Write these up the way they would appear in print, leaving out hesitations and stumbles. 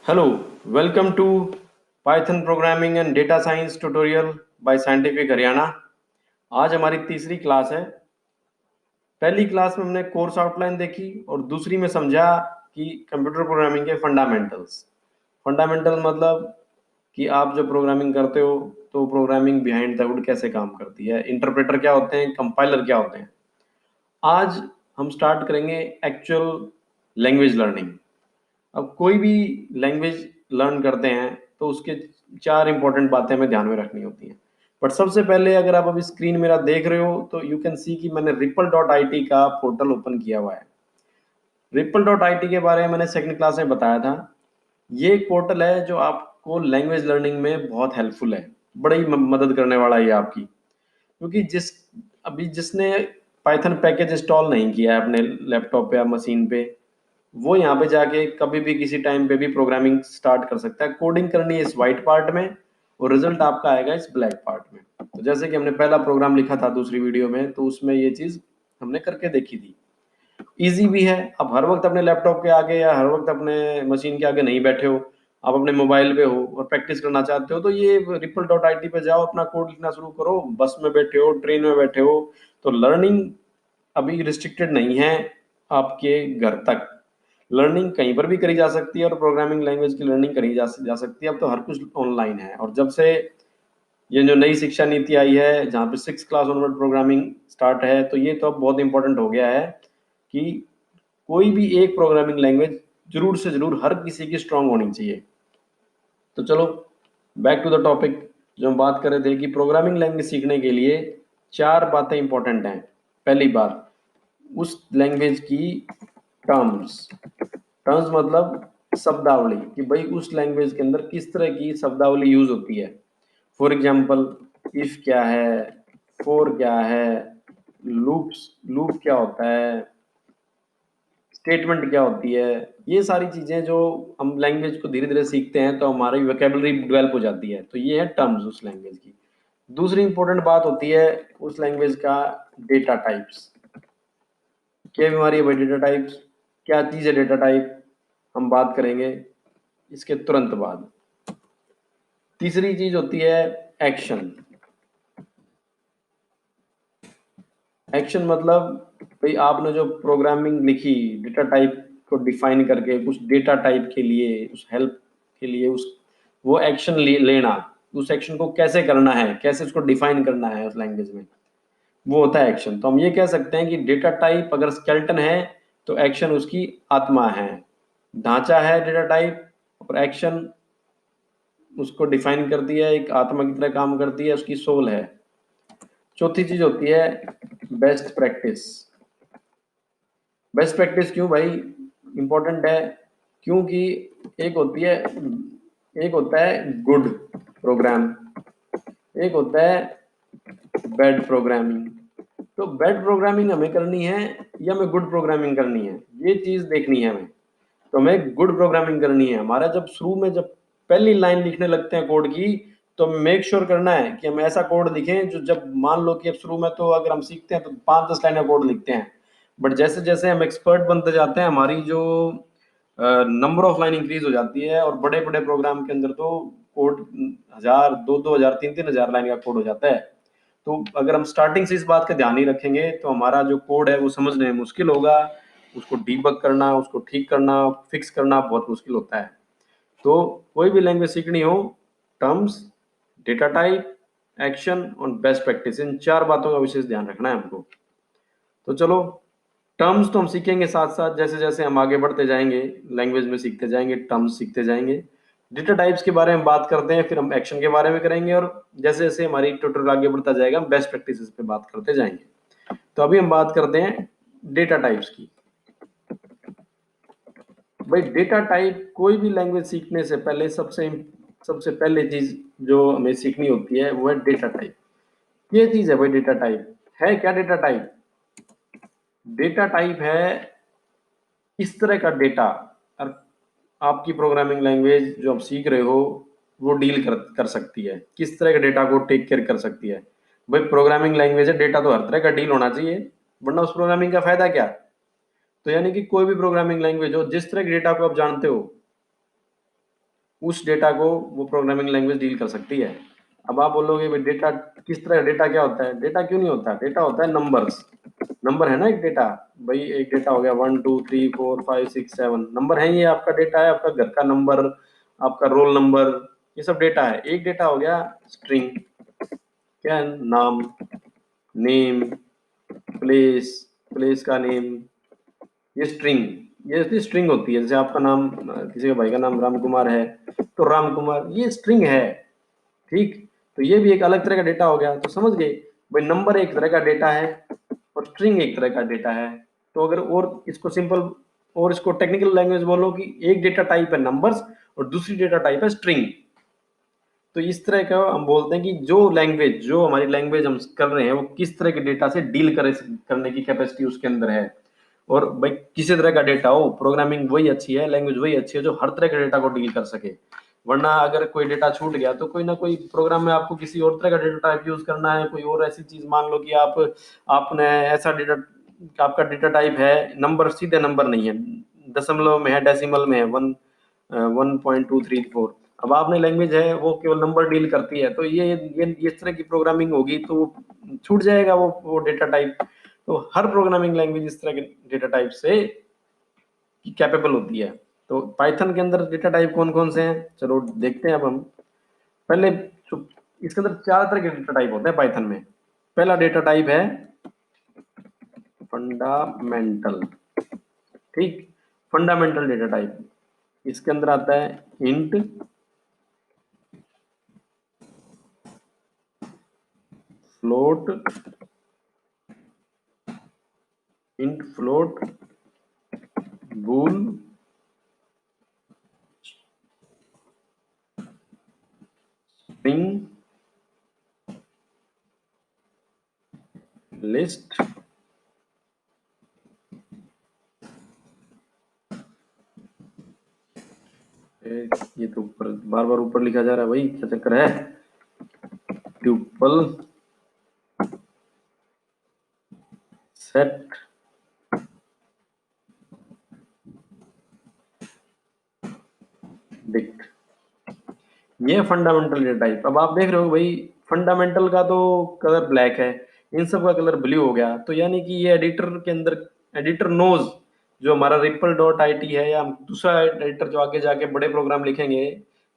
Hello, welcome to Python Programming and Data Science Tutorial by Scientific Haryana. आज हमारी तीसरी class है। पहली क्लास में हमने कोर्स आउटलाइन देखी और दूसरी में समझा कि कंप्यूटर प्रोग्रामिंग के फंडामेंटल्स। फंडामेंटल मतलब कि आप जब प्रोग्रामिंग करते हो तो प्रोग्रामिंग बिहाइंड द हुड कैसे काम करती है, इंटरप्रेटर क्या होते हैं, कंपाइलर क्या होते हैं। आज हम स्टार्ट करेंगे एक्चुअल लैंग्वेज लर्निंग। अब कोई भी लैंग्वेज लर्न करते हैं तो उसके चार इंपॉर्टेंट बातें हमें ध्यान में रखनी होती हैं। बट सबसे पहले अगर आप अभी स्क्रीन मेरा देख रहे हो तो यू कैन सी कि मैंने ripple.it का पोर्टल ओपन किया हुआ है। ripple.it के बारे में मैंने सेकंड क्लास में बताया था। ये एक पोर्टल है जो आपको लैंग्वेज लर्निंग में बहुत हेल्पफुल है, बड़ी मदद करने वाला है ये आपकी। क्योंकि जिसने पाइथन पैकेज इंस्टॉल नहीं किया है अपने लैपटॉप पे या मशीन पे, वो यहाँ पे जाके कभी भी किसी टाइम पे भी प्रोग्रामिंग स्टार्ट कर सकता है। कोडिंग करनी है इस व्हाइट पार्ट में और रिजल्ट आपका आएगा इस ब्लैक पार्ट में। तो जैसे कि हमने पहला प्रोग्राम लिखा था दूसरी वीडियो में, तो उसमें ये चीज हमने करके देखी थी। इजी भी है। आप हर वक्त अपने लैपटॉप के आगे या हर वक्त अपने मशीन के आगे नहीं बैठे हो, आप अपने मोबाइल पे हो और प्रैक्टिस करना चाहते हो, तो ये ripple.it पे जाओ, अपना कोड लिखना शुरू करो। बस में बैठे हो, ट्रेन में बैठे हो, तो लर्निंग अभी रिस्ट्रिक्टेड नहीं है आपके घर तक। लर्निंग कहीं पर भी करी जा सकती है और प्रोग्रामिंग लैंग्वेज की लर्निंग करी जा सकती है। अब तो हर कुछ ऑनलाइन है। और जब से ये जो नई शिक्षा नीति आई है जहाँ पे 6 क्लास ऑनवर्ड प्रोग्रामिंग स्टार्ट है, तो ये तो अब बहुत इंपॉर्टेंट हो गया है कि कोई भी एक प्रोग्रामिंग लैंग्वेज जरूर से जरूर हर किसी की स्ट्रांग होनी चाहिए। तो चलो बैक टू द टॉपिक। जो हम बात कर रहे थे कि प्रोग्रामिंग लैंग्वेज सीखने के लिए चार बातें इंपॉर्टेंट हैं। पहली बात, उस लैंग्वेज की टर्म्स। टर्म्स मतलब शब्दावली, कि भाई उस लैंग्वेज के अंदर किस तरह की शब्दावली यूज होती है। फॉर एग्जाम्पल, इफ क्या है, फोर क्या है, लूप क्या होता है, स्टेटमेंट क्या होती है। ये सारी चीजें जो हम लैंग्वेज को धीरे धीरे सीखते हैं तो हमारी वोकेबलरी डेवलप हो जाती है। तो ये है टर्म्स उस लैंग्वेज की। दूसरी इंपॉर्टेंट बात होती है उस लैंग्वेज का डेटा टाइप्स। क्या बीमारी है भाई डेटा टाइप्स, क्या चीज है डेटा टाइप, हम बात करेंगे इसके तुरंत बाद। तीसरी चीज होती है एक्शन। एक्शन मतलब भाई आपने जो प्रोग्रामिंग लिखी डेटा टाइप को डिफाइन करके कुछ डेटा टाइप के लिए, उस हेल्प के लिए, उस वो एक्शन लेना, उस एक्शन को कैसे करना है, कैसे उसको डिफाइन करना है उस लैंग्वेज में, वो होता है एक्शन। तो हम ये कह सकते हैं कि डेटा टाइप अगर स्केलेटन है तो एक्शन उसकी आत्मा है, ढांचा है डेटा टाइप, और एक्शन उसको डिफाइन करती है, एक आत्मा की तरह काम करती है, उसकी सोल है। चौथी चीज होती है बेस्ट प्रैक्टिस। बेस्ट प्रैक्टिस क्यों भाई इंपॉर्टेंट है? क्योंकि एक होती है, एक होता है गुड प्रोग्राम, एक होता है बैड प्रोग्रामिंग। तो बैड प्रोग्रामिंग हमें करनी है या हमें गुड प्रोग्रामिंग करनी है, ये चीज देखनी है हमें। तो हमें गुड प्रोग्रामिंग करनी है। हमारा जब शुरू में जब पहली लाइन लिखने लगते हैं कोड की, तो मेक श्योर करना है कि हम ऐसा कोड लिखें जो, जब मान लो कि अब शुरू में तो अगर हम सीखते हैं तो 5-10 लाइन का कोड लिखते हैं, बट जैसे जैसे हम एक्सपर्ट बनते जाते हैं हमारी जो नंबर ऑफ लाइन इंक्रीज हो जाती है, और बड़े बड़े प्रोग्राम के अंदर तो कोड 1000, 2-2 हजार, 3-3 हजार लाइन का कोड हो जाता है। तो अगर हम स्टार्टिंग से इस बात का ध्यान नहीं रखेंगे तो हमारा जो कोड है वो समझने में मुश्किल होगा, उसको डीबग करना, उसको ठीक करना, फिक्स करना बहुत मुश्किल होता है। तो कोई भी लैंग्वेज सीखनी हो, टर्म्स, डेटा टाइप, एक्शन और बेस्ट प्रैक्टिस, इन चार बातों का विशेष ध्यान रखना है हमको। तो चलो, टर्म्स तो हम सीखेंगे साथ साथ, जैसे जैसे हम आगे बढ़ते जाएंगे लैंग्वेज में सीखते जाएंगे, टर्म्स सीखते जाएंगे। डेटा टाइप्स के बारे में बात करते हैं, फिर हम एक्शन के बारे में करेंगे, और जैसे जैसे हमारी ट्यूटोरियल आगे बढ़ता जाएगा हम बेस्ट प्रैक्टिसेस पे बात करते जाएंगे। तो अभी हम बात करते हैं डेटा टाइप्स की। भाई डेटा टाइप, कोई भी लैंग्वेज सीखने से पहले सबसे सबसे पहले चीज जो हमें सीखनी होती है वो है डेटा टाइप। ये चीज है भाई डेटा टाइप। है क्या डेटा टाइप? डेटा टाइप है इस तरह का डेटा, और आपकी प्रोग्रामिंग लैंग्वेज जो आप सीख रहे हो वो डील कर सकती है, किस तरह के डेटा को टेक केयर कर सकती है। भाई प्रोग्रामिंग लैंग्वेज है, डेटा तो हर तरह का डील होना चाहिए, वरना उस प्रोग्रामिंग का फायदा क्या? तो यानी कि कोई भी प्रोग्रामिंग लैंग्वेज हो, जिस तरह के डेटा को आप जानते हो उस डेटा को वो प्रोग्रामिंग लैंग्वेज डील कर सकती है। अब आप बोलोगे भाई डेटा किस तरह, डेटा क्या होता है? डेटा क्यों नहीं होता? डेटा होता है नंबर्स। नंबर है ना एक डेटा। भाई एक डेटा हो गया 1 2 3 4 5 6 7 नंबर है, ये आपका डेटा है। आपका घर का नंबर, आपका रोल नंबर, ये सब डेटा है। एक डेटा हो गया स्ट्रिंग, क्या है? नाम, नेम, प्लेस, प्लेस का नेम, ये स्ट्रिंग, ये इसकी स्ट्रिंग होती है। जैसे आपका नाम, किसी के भाई का नाम राम कुमार है तो राम कुमार, ये स्ट्रिंग है। ठीक, तो ये भी एक अलग तरह का डेटा हो गया। तो समझ गए भाई, नंबर एक तरह का डेटा है और स्ट्रिंग एक तरह का डेटा है। तो अगर और इसको सिंपल और इसको टेक्निकल लैंग्वेज बोलो कि एक डेटा टाइप है नंबर्स और दूसरी डेटा टाइप है स्ट्रिंग। तो इस तरह का हम बोलते हैं कि जो हमारी लैंग्वेज हम कर रहे हैं वो किस तरह के डेटा से डील करने की कैपेसिटी उसके अंदर है। और भाई किसी तरह का डेटा हो, प्रोग्रामिंग वही अच्छी है, लैंग्वेज वही अच्छी है जो हर तरह के डेटा को डील कर सके। वरना अगर कोई डेटा छूट गया तो कोई ना कोई प्रोग्राम में आपको किसी और तरह का डेटा टाइप यूज करना है। कोई और ऐसी चीज, मान लो कि आपने ऐसा डेटा, आपका डेटा टाइप है नंबर, सीधे नंबर नहीं है, दशमलव में है, डेसिमल में है, 1.234। अब आपने लैंग्वेज है वो केवल नंबर डील करती है, तो ये इस तरह की प्रोग्रामिंग होगी तो छूट जाएगा वो डेटा टाइप। तो हर प्रोग्रामिंग लैंग्वेज इस तरह के डेटा टाइप से कैपेबल होती है। तो पाइथन के अंदर डेटा टाइप कौन कौन से हैं, चलो देखते हैं। अब हम पहले इसके अंदर चार तरह के डेटा टाइप होते हैं पाइथन में। पहला डेटा टाइप है फंडामेंटल। ठीक, फंडामेंटल डेटा टाइप, इसके अंदर आता है int, float, int float, bool, string, list, ये तो ऊपर बार बार ऊपर लिखा जा रहा है भाई, क्या चक्कर है? ट्यूपल, सेट, डिक्ट, ये फंडामेंटल डेटा टाइप। अब आप देख रहे हो भाई, फंडामेंटल का तो कलर ब्लैक है, इन सब का कलर ब्लू हो गया। तो यानी कि ये एडिटर के अंदर, एडिटर नोज, जो हमारा रिपल डॉट आई टी है या दूसरा एडिटर जो आगे जाके बड़े प्रोग्राम लिखेंगे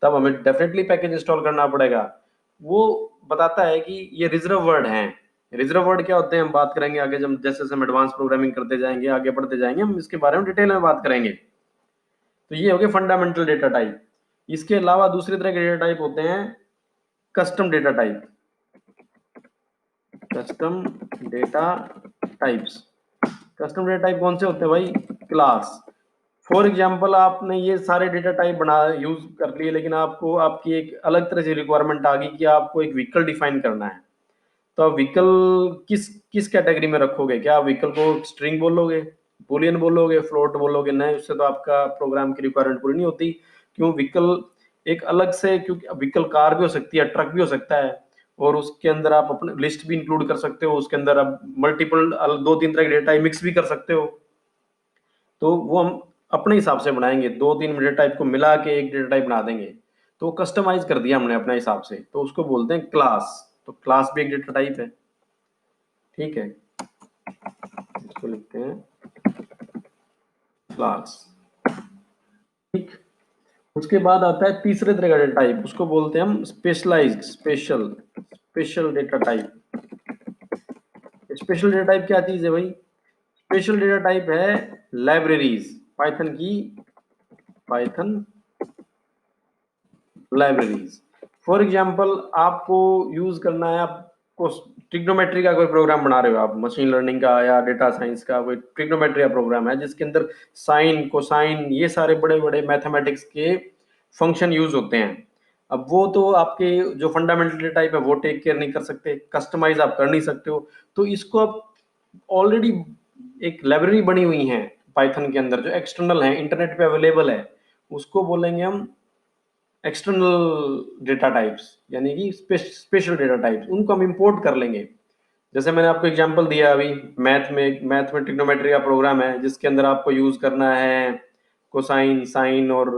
तब हमें डेफिनेटली पैकेज इंस्टॉल करना पड़ेगा, वो बताता है कि ये रिजर्व वर्ड हैं। रिजर्व वर्ड क्या होते हैं हम बात करेंगे आगे, जब जैसे जैसे हम एडवांस प्रोग्रामिंग करते जाएंगे, आगे बढ़ते जाएंगे, हम इसके बारे में डिटेल में बात करेंगे। तो ये हो गए फंडामेंटल डेटा टाइप। इसके अलावा दूसरी तरह के डेटा टाइप होते हैं custom data type. Custom data types, custom data type कौन से होते हैं भाई? क्लास। फॉर एग्जांपल आपने ये सारे डेटा टाइप बना यूज कर लिए, लेकिन आपको आपकी एक अलग तरह से रिक्वायरमेंट आ गई कि आपको एक व्हीकल डिफाइन करना है। तो आप व्हीकल किस किस कैटेगरी में रखोगे? क्या आप व्हीकल को स्ट्रिंग बोलोगे, बूलियन बोलोगे, फ्लोट बोलोगे? नहीं, उससे तो आपका प्रोग्राम की रिक्वायरमेंट पूरी नहीं होती। क्यों? व्हीकल एक अलग से, क्योंकि व्हीकल कार भी हो सकती है, ट्रक भी हो सकता है, और उसके अंदर आप अपने लिस्ट भी इंक्लूड कर सकते हो। उसके अंदर आप मल्टीपल दो तीन तरह के डेटा मिक्स भी कर सकते हो। तो वो हम अपने हिसाब से बनाएंगे, दो तीन डेटा टाइप को मिला के एक डेटा टाइप बना देंगे। तो कस्टमाइज कर दिया हमने अपने हिसाब से, तो उसको बोलते हैं क्लास। तो क्लास भी एक डेटा टाइप है। ठीक है, इसको लिखते हैं क्लास। ठीक, उसके बाद आता है तीसरे तरह का डेटा टाइप, उसको बोलते हैं हम specialised, special data type. Special data type क्या चीज है भाई? स्पेशल डेटा टाइप है लाइब्रेरीज, पाइथन की, पाइथन लाइब्रेरीज। फॉर एग्जांपल आपको यूज करना है, आपको ट्रिग्नोमेट्री का कोई प्रोग्राम बना रहे हो आप, मशीन लर्निंग का या डेटा साइंस का कोई ट्रिग्नोमेट्री का प्रोग्राम है जिसके अंदर साइन, कोसाइन, ये सारे बड़े बड़े मैथमेटिक्स के फंक्शन यूज होते हैं। अब वो तो आपके जो फंडामेंटल टाइप है वो टेक केयर नहीं कर सकते, कस्टमाइज आप कर नहीं सकते हो। तो इसको आप ऑलरेडी एक लाइब्रेरी बनी हुई है पाइथन के अंदर जो एक्सटर्नल है, इंटरनेट पे अवेलेबल है, उसको बोलेंगे हम एक्सटर्नल डेटा टाइप्स, यानी कि स्पेशल डेटा टाइप्स। उनको हम इंपोर्ट कर लेंगे। जैसे मैंने आपको एग्जांपल दिया अभी, मैथ में ट्रिग्नोमेट्री का प्रोग्राम है जिसके अंदर आपको यूज करना है कोसाइन, साइन और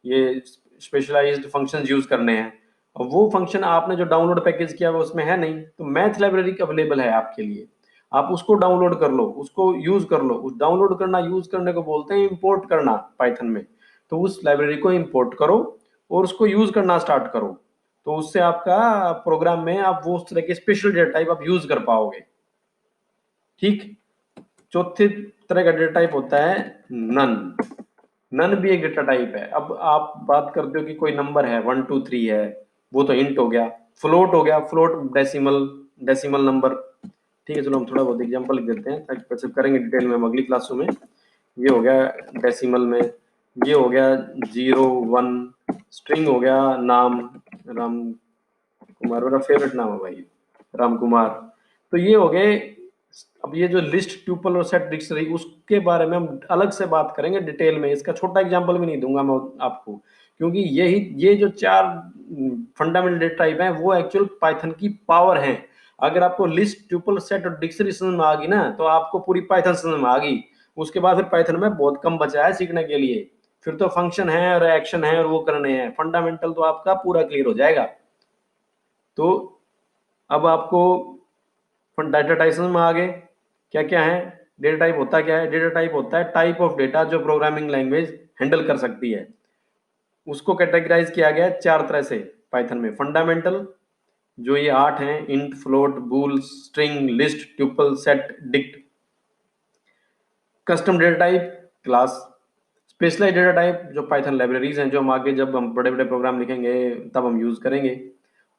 ये स्पेशलाइज्ड फंक्शंस यूज करने हैं, और वो फंक्शन आपने जो डाउनलोड पैकेज किया हुआ उसमें है नहीं, तो मैथ लाइब्रेरी अवेलेबल है आपके लिए, आप उसको डाउनलोड कर लो, उसको यूज कर लो। उस डाउनलोड करना, यूज करने को बोलते हैं इंपोर्ट करना पाइथन में। तो उस लाइब्रेरी को इंपोर्ट करो और उसको यूज करना स्टार्ट करो, तो उससे आपका प्रोग्राम में आप वो उस तरह के स्पेशल डेटा टाइप आप यूज कर पाओगे। ठीक। चौथे तरह का डेटा टाइप होता है नन। नन भी एक डेटा टाइप है। अब आप बात करते हो कि कोई नंबर है 1 2 3 है, वो तो इंट हो गया। फ्लोट हो गया, फ्लोट डेसिमल नंबर। ठीक है, चलो हम थोड़ा बहुत एग्जांपल लिख देते हैं ताकि बच्चे करेंगे डिटेल में हम अगली क्लासों में। ये हो गया डेसिमल में, ये हो गया 0 1। स्ट्रिंग हो गया नाम, राम कुमार मेरा फेवरेट नाम है भाई, राम कुमार। तो ये हो गए। अब ये जो लिस्ट, ट्यूपल और सेट डिक्शनरी, उसके बारे में हम अलग से बात करेंगे डिटेल में। इसका छोटा एग्जांपल भी नहीं दूंगा मैं आपको, क्योंकि ये जो 4 फंडामेंटल डेटा टाइप हैं वो एक्चुअल पाइथन की पावर हैं। अगर आपको लिस्ट, ट्यूपल, सेट और डिक्शनरी समझ में आ गई ना, तो आपको पूरी पाइथन समझ में आ गई। उसके बाद फिर पाइथन में बहुत कम बचा है सीखने के लिए। फिर तो फंक्शन है और एक्शन है और वो करने हैं, फंडामेंटल तो आपका पूरा क्लियर हो जाएगा। तो अब आपको डाटा टाइप्स में आ गए। क्या क्या है डेटा टाइप? होता क्या है? डेटा टाइप होता है टाइप ऑफ डेटा जो प्रोग्रामिंग लैंग्वेज हैंडल कर सकती है। उसको कैटेगराइज किया गया है 4 तरह से पाइथन में। फंडामेंटल, जो ये 8 हैं, int, float, bool, string, list, tuple, set, dict. Custom data type, class. Specialise data type, जो पाइथन लाइब्रेरीज हैं, जो हम आगे जब हम बड़े बड़े प्रोग्राम लिखेंगे तब हम यूज करेंगे।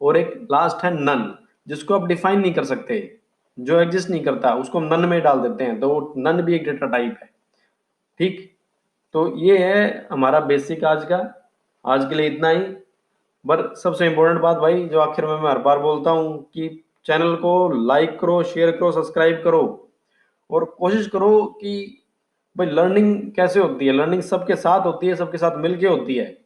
और एक लास्ट है नन, जिसको आप डिफाइन नहीं कर सकते, जो एग्जिस्ट नहीं करता, उसको हम नन में डाल देते हैं, तो नन भी एक डेटा टाइप है। ठीक। तो ये है हमारा बेसिक आज का। आज के लिए इतना ही। पर सबसे इम्पोर्टेंट बात भाई, जो आखिर में मैं हर बार बोलता हूँ कि चैनल को लाइक करो, शेयर करो, सब्सक्राइब करो, और कोशिश करो कि भाई लर्निंग कैसे होती है। लर्निंग सबके साथ होती है, सबके साथ मिलके होती है।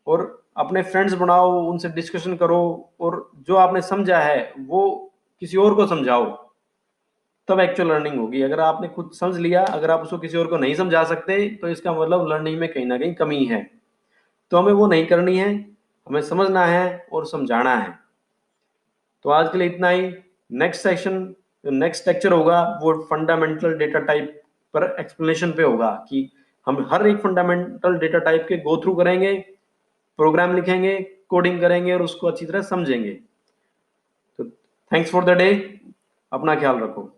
और अपने फ्रेंड्स बनाओ, उनसे डिस्कशन करो, और जो आपने समझा है वो किसी और को समझाओ, तब एक्चुअल लर्निंग होगी। अगर आपने खुद समझ लिया, अगर आप उसको किसी और को नहीं समझा सकते, तो इसका मतलब लर्निंग में कहीं ना कहीं कमी है। तो हमें वो नहीं करनी है, हमें समझना है और समझाना है। तो आज के लिए इतना ही। नेक्स्ट सेशन, नेक्स्ट लेक्चर होगा वो फंडामेंटल डेटा टाइप पर एक्सप्लेनेशन पे होगा, कि हम हर एक फंडामेंटल डेटा टाइप के गो थ्रू करेंगे, प्रोग्राम लिखेंगे, कोडिंग करेंगे और उसको अच्छी तरह समझेंगे। तो थैंक्स फॉर द डे। अपना ख्याल रखो।